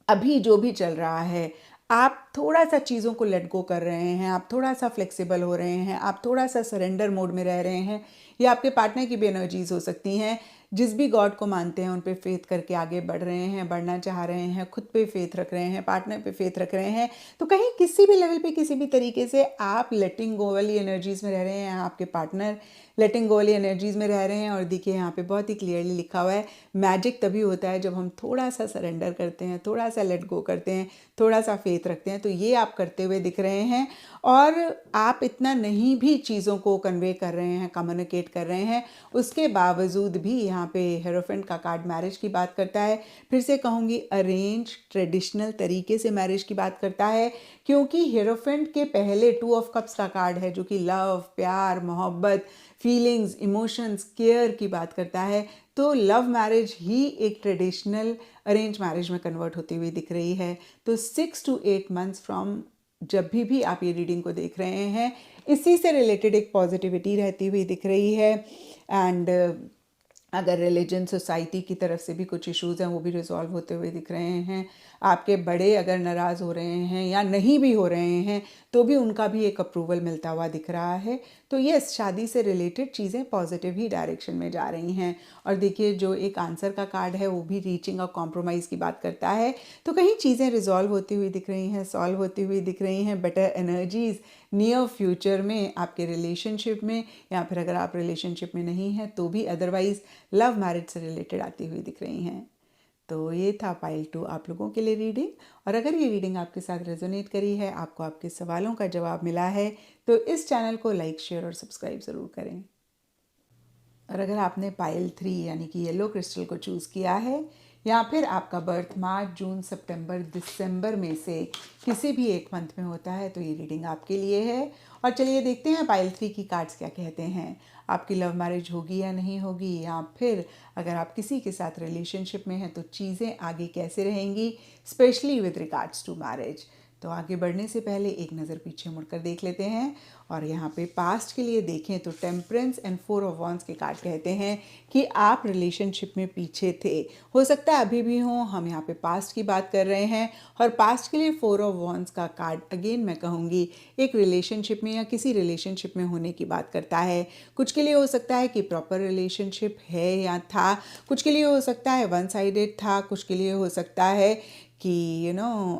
अभी जो भी चल रहा है, आप थोड़ा सा चीज़ों को लेट गो कर रहे हैं, आप थोड़ा सा फ्लेक्सिबल हो रहे हैं, आप थोड़ा सा सरेंडर मोड में रह रहे हैं। या आपके पार्टनर की भी एनर्जीज हो सकती हैं, जिस भी गॉड को मानते हैं उन पे फेथ करके आगे बढ़ रहे हैं, बढ़ना चाह रहे हैं, खुद पे फेथ रख रहे हैं, पार्टनर पे फेथ रख रहे हैं। तो कहीं किसी भी लेवल पे, किसी भी तरीके से आप लेटिंग गो वाली एनर्जीज में रह रहे हैं, आपके पार्टनर लेटिंग गो वाली एनर्जीज में रह रहे हैं। और देखिए यहाँ पे बहुत ही क्लियरली लिखा हुआ है, मैजिक तभी होता है जब हम थोड़ा सा सरेंडर करते हैं, थोड़ा सा लेट गो करते हैं, थोड़ा सा फेथ रखते हैं। तो ये आप करते हुए दिख रहे हैं और आप इतना नहीं भी चीज़ों को कन्वे कर रहे हैं, कम्युनिकेट कर रहे हैं, उसके बावजूद भी यहाँ पे हेरोफेंट का कार्ड मैरिज की बात करता है। फिर से कहूँगी अरेंज ट्रेडिशनल तरीके से मैरिज की बात करता है, क्योंकि हेरोफेंट के पहले 2 ऑफ कप्स का कार्ड है जो कि लव, प्यार, मोहब्बत, फीलिंग्स, इमोशंस, केयर की बात करता है। तो लव मैरिज ही एक ट्रेडिशनल अरेंज मैरिज में कन्वर्ट होती हुई दिख रही है। तो 6 to 8 मंथ्स फ्रॉम जब भी आप ये रीडिंग को देख रहे हैं, इसी से रिलेटेड एक पॉजिटिविटी रहती हुई दिख रही है। एंड अगर रिलीजन सोसाइटी की तरफ से भी कुछ इश्यूज़ हैं वो भी रिजॉल्व होते हुए दिख रहे हैं। आपके बड़े अगर नाराज़ हो रहे हैं या नहीं भी हो रहे हैं तो भी उनका भी एक अप्रूवल मिलता हुआ दिख रहा है। तो यस, शादी से रिलेटेड चीज़ें पॉजिटिव ही डायरेक्शन में जा रही हैं। और देखिए जो एक आंसर का कार्ड है वो भी रीचिंग और कॉम्प्रोमाइज़ की बात करता है। तो कहीं चीज़ें रिजॉल्व होती हुई दिख रही हैं, सॉल्व होती हुई दिख रही हैं। बेटर एनर्जीज़ नियर फ्यूचर में आपके रिलेशनशिप में, या फिर अगर आप रिलेशनशिप में नहीं हैं तो भी अदरवाइज़ लव मैरिज से रिलेटेड आती हुई दिख रही हैं। तो ये था पाइल 2 आप लोगों के लिए रीडिंग। और अगर ये रीडिंग आपके साथ रेजोनेट करी है, आपको आपके सवालों का जवाब मिला है, तो इस चैनल को लाइक, शेयर और सब्सक्राइब ज़रूर करें। और अगर आपने पाइल 3 यानी कि येलो क्रिस्टल को चूज़ किया है, या फिर आपका बर्थ मार्च, जून, सितंबर, दिसंबर में से किसी भी एक मंथ में होता है, तो ये रीडिंग आपके लिए है। और चलिए देखते हैं पाइल 3 की कार्ड्स क्या कहते हैं। आपकी लव मैरिज होगी या नहीं होगी, या फिर अगर आप किसी के साथ रिलेशनशिप में हैं तो चीज़ें आगे कैसे रहेंगी, specially with regards to marriage. तो आगे बढ़ने से पहले एक नज़र पीछे मुड़कर देख लेते हैं। और यहाँ पे पास्ट के लिए देखें तो टेम्परेंस एंड 4 ऑफ वॉन्ड्स के कार्ड कहते हैं कि आप रिलेशनशिप में पीछे थे, हो सकता है अभी भी हो। हम यहाँ पे पास्ट की बात कर रहे हैं और पास्ट के लिए 4 ऑफ वॉन्ड्स का कार्ड अगेन मैं कहूँगी एक रिलेशनशिप में या किसी रिलेशनशिप में होने की बात करता है। कुछ के लिए हो सकता है कि प्रॉपर रिलेशनशिप है या था, कुछ के लिए हो सकता है वन साइडेड था, कुछ के लिए हो सकता है कि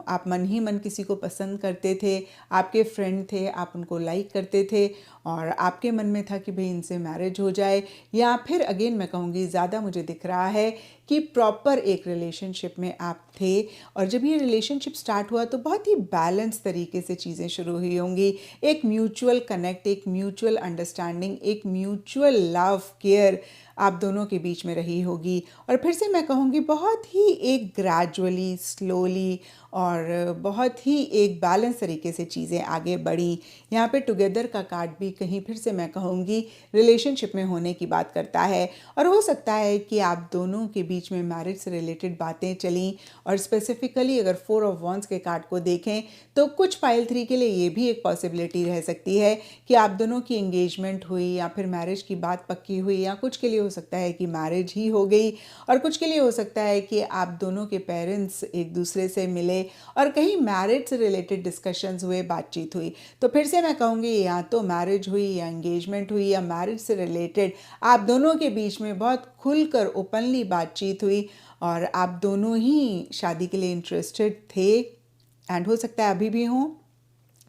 आप मन ही मन किसी को पसंद करते थे, आपके फ्रेंड थे, आप उनको लाइक करते थे और आपके मन में था कि भाई इनसे मैरिज हो जाए। या फिर अगेन मैं कहूँगी ज़्यादा मुझे दिख रहा है कि प्रॉपर एक रिलेशनशिप में आप थे, और जब ये रिलेशनशिप स्टार्ट हुआ तो बहुत ही बैलेंस तरीके से चीज़ें शुरू हुई होंगी। एक म्यूचुअल कनेक्ट, एक म्यूचुअल अंडरस्टैंडिंग, एक म्यूचुअल लव, केयर आप दोनों के बीच में रही होगी। और फिर से मैं कहूँगी बहुत ही एक ग्रेजुअली, स्लोली और बहुत ही एक बैलेंस तरीके से चीज़ें आगे बढ़ी। यहाँ पे टुगेदर का कार्ड भी कहीं फिर से मैं कहूँगी रिलेशनशिप में होने की बात करता है, और हो सकता है कि आप दोनों के बीच में मैरिज से रिलेटेड बातें चलीं। और स्पेसिफिकली अगर 4 ऑफ वॉन्ड्स के कार्ड को देखें तो कुछ पाइल 3 के लिए ये भी एक पॉसिबिलिटी रह सकती है कि आप दोनों की एंगेजमेंट हुई या फिर मैरिज की बात पक्की हुई, या कुछ के लिए हो सकता है कि मैरिज ही हो गई, और कुछ के लिए हो सकता है कि आप दोनों के पेरेंट्स एक दूसरे से मिले और कहीं मैरिज से रिलेटेड डिस्कशंस हुए, बातचीत हुई। तो फिर से मैं कहूँगी या तो मैरिज हुई या एंगेजमेंट हुई या मैरिज से रिलेटेड आप दोनों के बीच में बहुत खुलकर ओपनली बातचीत हुई और आप दोनों ही शादी के लिए इंटरेस्टेड थे, एंड हो सकता है अभी भी हों।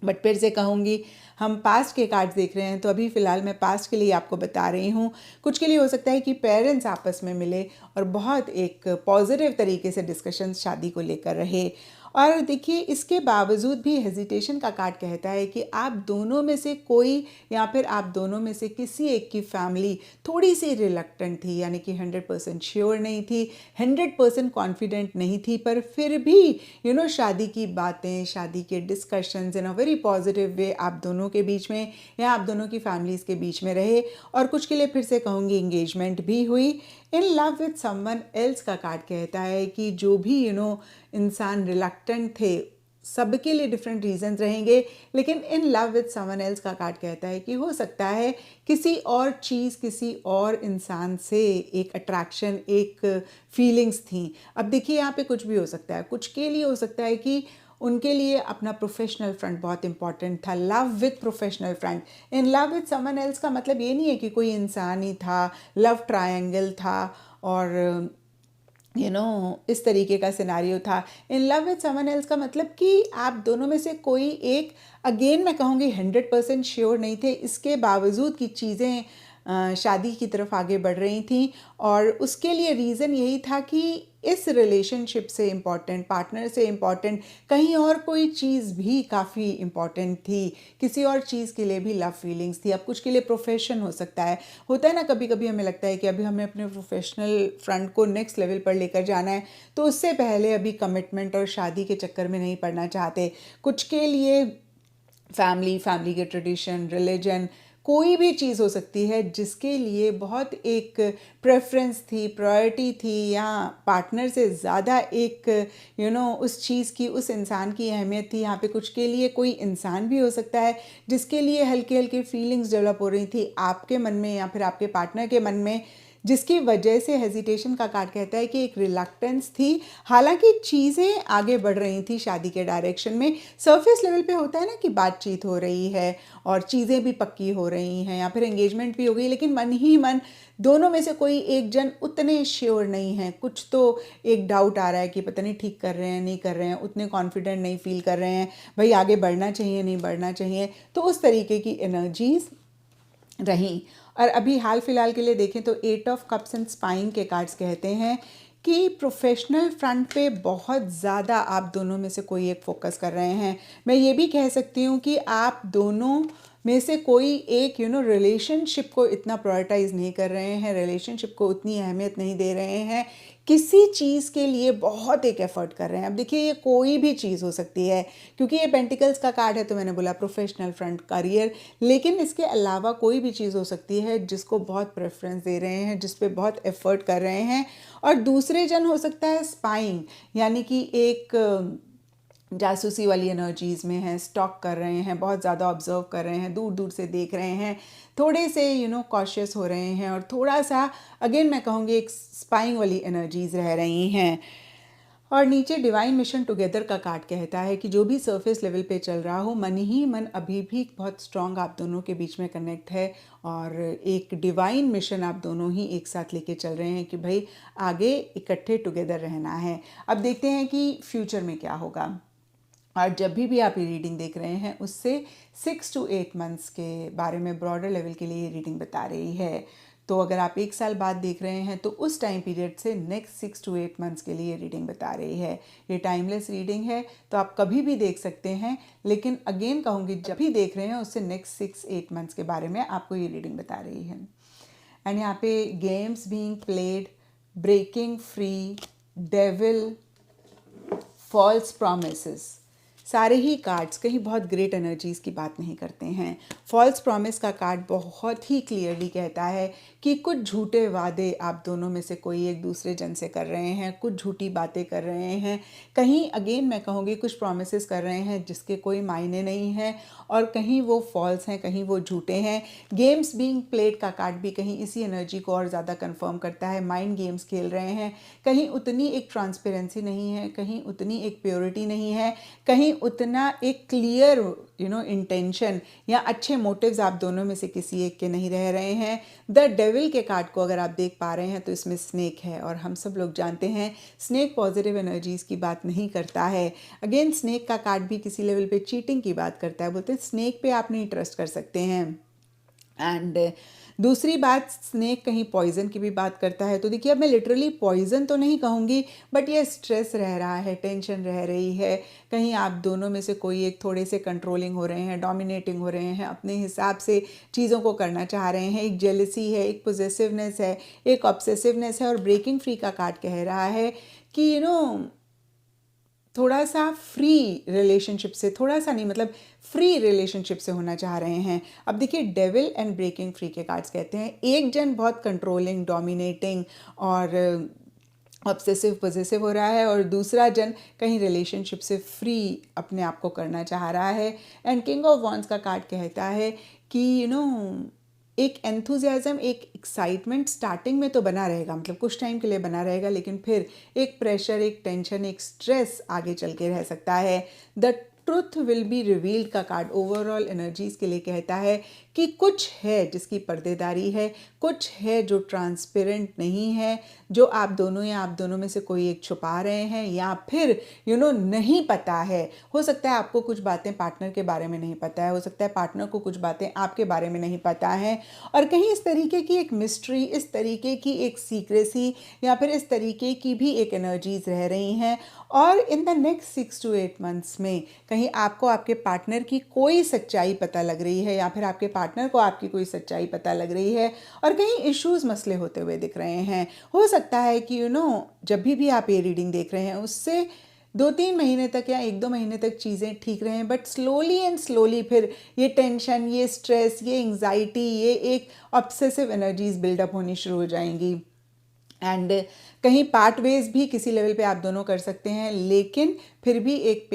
बट फिर से कहूँगी हम पास्ट के कार्ड्स देख रहे हैं तो अभी फ़िलहाल मैं पास्ट के लिए आपको बता रही हूँ। कुछ के लिए हो सकता है कि पेरेंट्स आपस में मिले और बहुत एक पॉजिटिव तरीके से डिस्कशंस शादी को लेकर रहे। और देखिए इसके बावजूद भी हेजिटेशन का कार्ड कहता है कि आप दोनों में से कोई या फिर आप दोनों में से किसी एक की फैमिली थोड़ी सी रिलक्टेंट थी, यानी कि 100% श्योर नहीं थी, 100% कॉन्फिडेंट नहीं थी, पर फिर भी शादी की बातें, शादी के discussions in a very positive way आप दोनों के बीच में या आप दोनों की फैमिलीज़ के बीच में रहे। और कुछ के लिए फिर से कहूँगी एंगेजमेंट भी हुई। In love with someone else का कार्ड कहता है कि जो भी इंसान रिलक्टेंट थे, सबके लिए डिफरेंट रीजंस रहेंगे, लेकिन in love with someone else का कार्ड कहता है कि हो सकता है किसी और चीज़, किसी और इंसान से एक अट्रैक्शन, एक फीलिंग्स थी। अब देखिए यहाँ पे कुछ भी हो सकता है। कुछ के लिए हो सकता है कि उनके लिए अपना प्रोफेशनल फ्रंट बहुत इंपॉर्टेंट था, love with professional front. In love with someone else का मतलब ये नहीं है कि कोई इंसान ही था, लव ट्रायंगल था और इस तरीके का सिनारियो था। In love with someone else का मतलब कि आप दोनों में से कोई एक, अगेन मैं कहूँगी 100% श्योर नहीं थे, इसके बावजूद की चीज़ें शादी की तरफ आगे बढ़ रही थी, और उसके लिए रीज़न यही था कि इस रिलेशनशिप से इम्पॉर्टेंट, पार्टनर से इम्पॉर्टेंट कहीं और कोई चीज़ भी काफ़ी इम्पॉर्टेंट थी, किसी और चीज़ के लिए भी लव फीलिंग्स थी। अब कुछ के लिए प्रोफेशन हो सकता है, होता है ना, कभी कभी हमें लगता है कि अभी हमें अपने प्रोफेशनल फ्रंट को नेक्स्ट लेवल पर लेकर जाना है, तो उससे पहले अभी कमिटमेंट और शादी के चक्कर में नहीं पड़ना चाहते। कुछ के लिए फैमिली के ट्रेडिशन, रिलीजन, कोई भी चीज़ हो सकती है जिसके लिए बहुत एक प्रेफरेंस थी, प्रायोरिटी थी, या पार्टनर से ज़्यादा एक उस चीज़ की, उस इंसान की अहमियत थी। यहाँ पे कुछ के लिए कोई इंसान भी हो सकता है जिसके लिए हल्की हल्की फीलिंग्स डेवलप हो रही थी आपके मन में या फिर आपके पार्टनर के मन में, जिसकी वजह से हेजिटेशन का कार्ड कहता है कि एक रिलक्टेंस थी। हालांकि चीज़ें आगे बढ़ रही थी शादी के डायरेक्शन में। सरफेस लेवल पे होता है ना कि बातचीत हो रही है और चीज़ें भी पक्की हो रही हैं या फिर एंगेजमेंट भी हो गई, लेकिन मन ही मन दोनों में से कोई एक जन उतने श्योर नहीं है। कुछ तो एक डाउट आ रहा है कि पता नहीं ठीक कर रहे हैं नहीं कर रहे हैं, उतने कॉन्फिडेंट नहीं फील कर रहे हैं, भाई आगे बढ़ना चाहिए नहीं बढ़ना चाहिए। तो उस तरीके की एनर्जीज रहीं। और अभी हाल फिलहाल के लिए देखें तो 8 ऑफ कप्स एंड स्पाइन के कार्ड्स कहते हैं कि प्रोफेशनल फ्रंट पे बहुत ज़्यादा आप दोनों में से कोई एक फोकस कर रहे हैं। मैं ये भी कह सकती हूँ कि आप दोनों में से कोई एक रिलेशनशिप को इतना प्रायोरिटाइज नहीं कर रहे हैं, रिलेशनशिप को उतनी अहमियत नहीं दे रहे हैं, किसी चीज़ के लिए बहुत एक एफर्ट कर रहे हैं। अब देखिए, ये कोई भी चीज़ हो सकती है, क्योंकि ये पेंटिकल्स का कार्ड है तो मैंने बोला प्रोफेशनल फ्रंट, करियर, लेकिन इसके अलावा कोई भी चीज़ हो सकती है जिसको बहुत प्रेफरेंस दे रहे हैं, जिस पे बहुत एफर्ट कर रहे हैं। और दूसरे जन हो सकता है स्पाइंग, यानी कि एक जासूसी वाली एनर्जीज़ में हैं, स्टॉक कर रहे हैं, बहुत ज़्यादा ऑब्जर्व कर रहे हैं, दूर दूर से देख रहे हैं, थोड़े से कॉशियस हो रहे हैं, और थोड़ा सा अगेन मैं कहूँगी एक स्पाइंग वाली एनर्जीज़ रह रही हैं। और नीचे डिवाइन मिशन टुगेदर का कार्ड कहता है कि जो भी सरफेस लेवल पे चल रहा हो, मन ही मन अभी भी बहुत स्ट्रांग आप दोनों के बीच में कनेक्ट है, और एक डिवाइन मिशन आप दोनों ही एक साथ लेके चल रहे हैं कि भाई आगे इकट्ठे टुगेदर रहना है। अब देखते हैं कि फ्यूचर में क्या होगा। और जब भी आप ये रीडिंग देख रहे हैं उससे 6 to 8 मंथ्स के बारे में ब्रॉडर लेवल के लिए ये रीडिंग बता रही है। तो अगर आप 1 साल बाद देख रहे हैं तो उस टाइम पीरियड से नेक्स्ट 6 to 8 मंथ्स के लिए रीडिंग बता रही है। ये टाइमलेस रीडिंग है तो आप कभी भी देख सकते हैं, लेकिन अगेन कहूँगी जब भी देख रहे हैं उससे नेक्स्ट 6-8 मंथ्स के बारे में आपको ये रीडिंग बता रही है। एंड यहाँ पे games being played, breaking free, devil, false promises, सारे ही कार्ड्स कहीं बहुत ग्रेट एनर्जीज़ की बात नहीं करते हैं। फॉल्स प्रॉमिस का कार्ड बहुत ही क्लियरली कहता है कि कुछ झूठे वादे आप दोनों में से कोई एक दूसरे जन से कर रहे हैं, कुछ झूठी बातें कर रहे हैं, कहीं अगेन मैं कहूँगी कुछ प्रॉमिसेस कर रहे हैं जिसके कोई मायने नहीं हैं, और कहीं वो फॉल्स हैं, कहीं वो झूठे हैं। गेम्स बीइंग प्लेड का कार्ड भी कहीं इसी एनर्जी को और ज़्यादा कंफर्म करता है। माइंड गेम्स खेल रहे हैं, कहीं उतनी एक ट्रांसपेरेंसी नहीं है, कहीं उतनी एक प्योरिटी नहीं है, कहीं उतना एक क्लियर इंटेंशन या अच्छे मोटिव्स आप दोनों में से किसी एक के नहीं रह रहे हैं। द डेविल के कार्ड को अगर आप देख पा रहे हैं तो इसमें स्नेक है, और हम सब लोग जानते हैं स्नेक पॉजिटिव एनर्जीज़ की बात नहीं करता है। अगेन स्नेक का कार्ड भी किसी लेवल पे चीटिंग की बात करता है, बोलते हैं स्नेक पे आप नहीं ट्रस्ट कर सकते हैं। एंड दूसरी बात, स्नेक कहीं पॉइजन की भी बात करता है। तो देखिए, अब मैं लिटरली पॉइजन तो नहीं कहूँगी, बट ये स्ट्रेस रह रहा है, टेंशन रह रही है, कहीं आप दोनों में से कोई एक थोड़े से कंट्रोलिंग हो रहे हैं, डोमिनेटिंग हो रहे हैं, अपने हिसाब से चीज़ों को करना चाह रहे हैं। एक जेलसी है, एक पोजेसिवनेस है, एक ऑब्सेसिवनेस है। और ब्रेकिंग फ्री का कार्ड कह रहा है कि थोड़ा सा फ्री रिलेशनशिप से, थोड़ा सा नहीं मतलब फ्री रिलेशनशिप से होना चाह रहे हैं। अब देखिए, डेविल एंड ब्रेकिंग फ्री के कार्ड्स कहते हैं एक जन बहुत कंट्रोलिंग, डोमिनेटिंग और ऑब्सेसिव पॉजेसिव हो रहा है, और दूसरा जन कहीं रिलेशनशिप से फ्री अपने आप को करना चाह रहा है। एंड किंग ऑफ वॉन्ड्स का कार्ड कहता है कि एक एंथुजियाज्म, एक एक्साइटमेंट स्टार्टिंग में तो बना रहेगा, मतलब कुछ टाइम के लिए बना रहेगा, लेकिन फिर एक प्रेशर, एक टेंशन, एक स्ट्रेस आगे चल के रह सकता है। The truth will be revealed का कार्ड ओवरऑल एनर्जीज के लिए कहता है कि कुछ है जिसकी पर्देदारी है, कुछ है जो ट्रांसपेरेंट नहीं है, जो आप दोनों या आप दोनों में से कोई एक छुपा रहे हैं, या फिर नहीं पता है। हो सकता है आपको कुछ बातें पार्टनर के बारे में नहीं पता है, हो सकता है पार्टनर को कुछ बातें आपके बारे में नहीं पता है, और कहीं इस तरीके की एक मिस्ट्री, इस तरीके की एक सीक्रेसी, या फिर इस तरीके की भी एक एनर्जीज रह रही हैं। और in the next 6 to 8 months में कहीं आपको आपके पार्टनर की कोई सच्चाई पता लग रही है, या फिर आपके पार्टनर को आपकी कोई सच्चाई पता लग रही है, और कहीं इश्यूज मसले होते हुए दिख रहे हैं। हो सकता है कि जब भी आप ये रीडिंग देख रहे हैं उससे 2-3 महीने तक या 1-2 महीने तक चीज़ें ठीक रहें, बट स्लोली एंड स्लोली फिर ये टेंशन, ये स्ट्रेस, ये एंग्जाइटी, ये एक ऑब्सेसिव एनर्जीज बिल्डअप होनी शुरू हो जाएंगी। एंड कहीं पार्ट वेज भी किसी लेवल पे आप दोनों कर सकते हैं, लेकिन फिर भी एक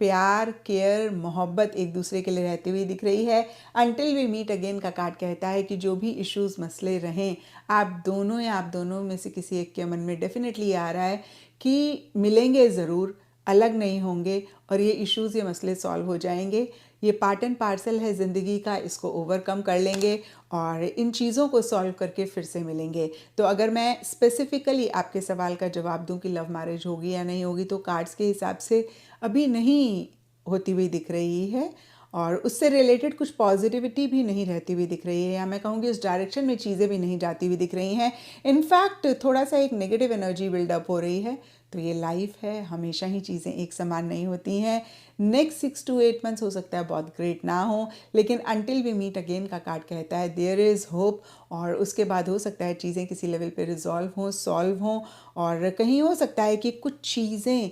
प्यार, केयर, मोहब्बत एक दूसरे के लिए रहती हुई दिख रही है। अनटिल वी मीट अगेन का कार्ड कहता है कि जो भी इश्यूज मसले रहें, आप दोनों या आप दोनों में से किसी एक के मन में डेफिनेटली आ रहा है कि मिलेंगे ज़रूर, अलग नहीं होंगे, और ये इश्यूज़, ये मसले सॉल्व हो जाएंगे। ये पार्ट एंड पार्सल है ज़िंदगी का, इसको ओवरकम कर लेंगे और इन चीज़ों को सॉल्व करके फिर से मिलेंगे। तो अगर मैं स्पेसिफ़िकली आपके सवाल का जवाब दूं कि लव मैरिज होगी या नहीं होगी, तो कार्ड्स के हिसाब से अभी नहीं होती हुई दिख रही है, और उससे रिलेटेड कुछ पॉजिटिविटी भी नहीं रहती हुई दिख रही है, या मैं कहूँगी उस डायरेक्शन में चीज़ें भी नहीं जाती हुई दिख रही हैं। इनफैक्ट थोड़ा सा एक नेगेटिव एनर्जी बिल्डअप हो रही है। तो ये लाइफ है, हमेशा ही चीज़ें एक समान नहीं होती हैं। नेक्स्ट 6 to 8 मंथ्स हो सकता है बहुत ग्रेट ना हो, लेकिन अनटिल वी मीट अगेन का कार्ड कहता है देयर इज़ होप, और उसके बाद हो सकता है चीज़ें किसी लेवल पे रिजॉल्व हों, सॉल्व हों, और कहीं हो सकता है कि कुछ चीज़ें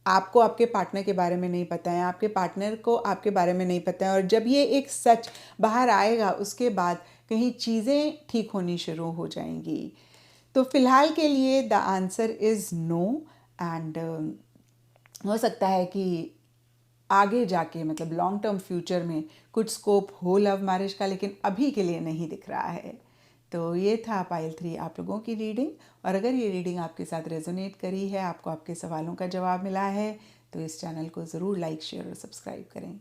आपको आपके पार्टनर के बारे में नहीं पता है, आपके पार्टनर को आपके बारे में नहीं पता है, और जब ये एक सच बाहर आएगा उसके बाद कहीं चीज़ें ठीक होनी शुरू हो जाएंगी। तो फिलहाल के लिए the answer is no, and हो सकता है कि आगे जाके मतलब लॉन्ग टर्म फ्यूचर में कुछ स्कोप हो लव मैरिज का, लेकिन अभी के लिए नहीं दिख रहा है। तो ये था पाइल 3 आप लोगों की रीडिंग, और अगर ये रीडिंग आपके साथ रेजोनेट करी है, आपको आपके सवालों का जवाब मिला है, तो इस चैनल को ज़रूर लाइक, शेयर और सब्सक्राइब करें।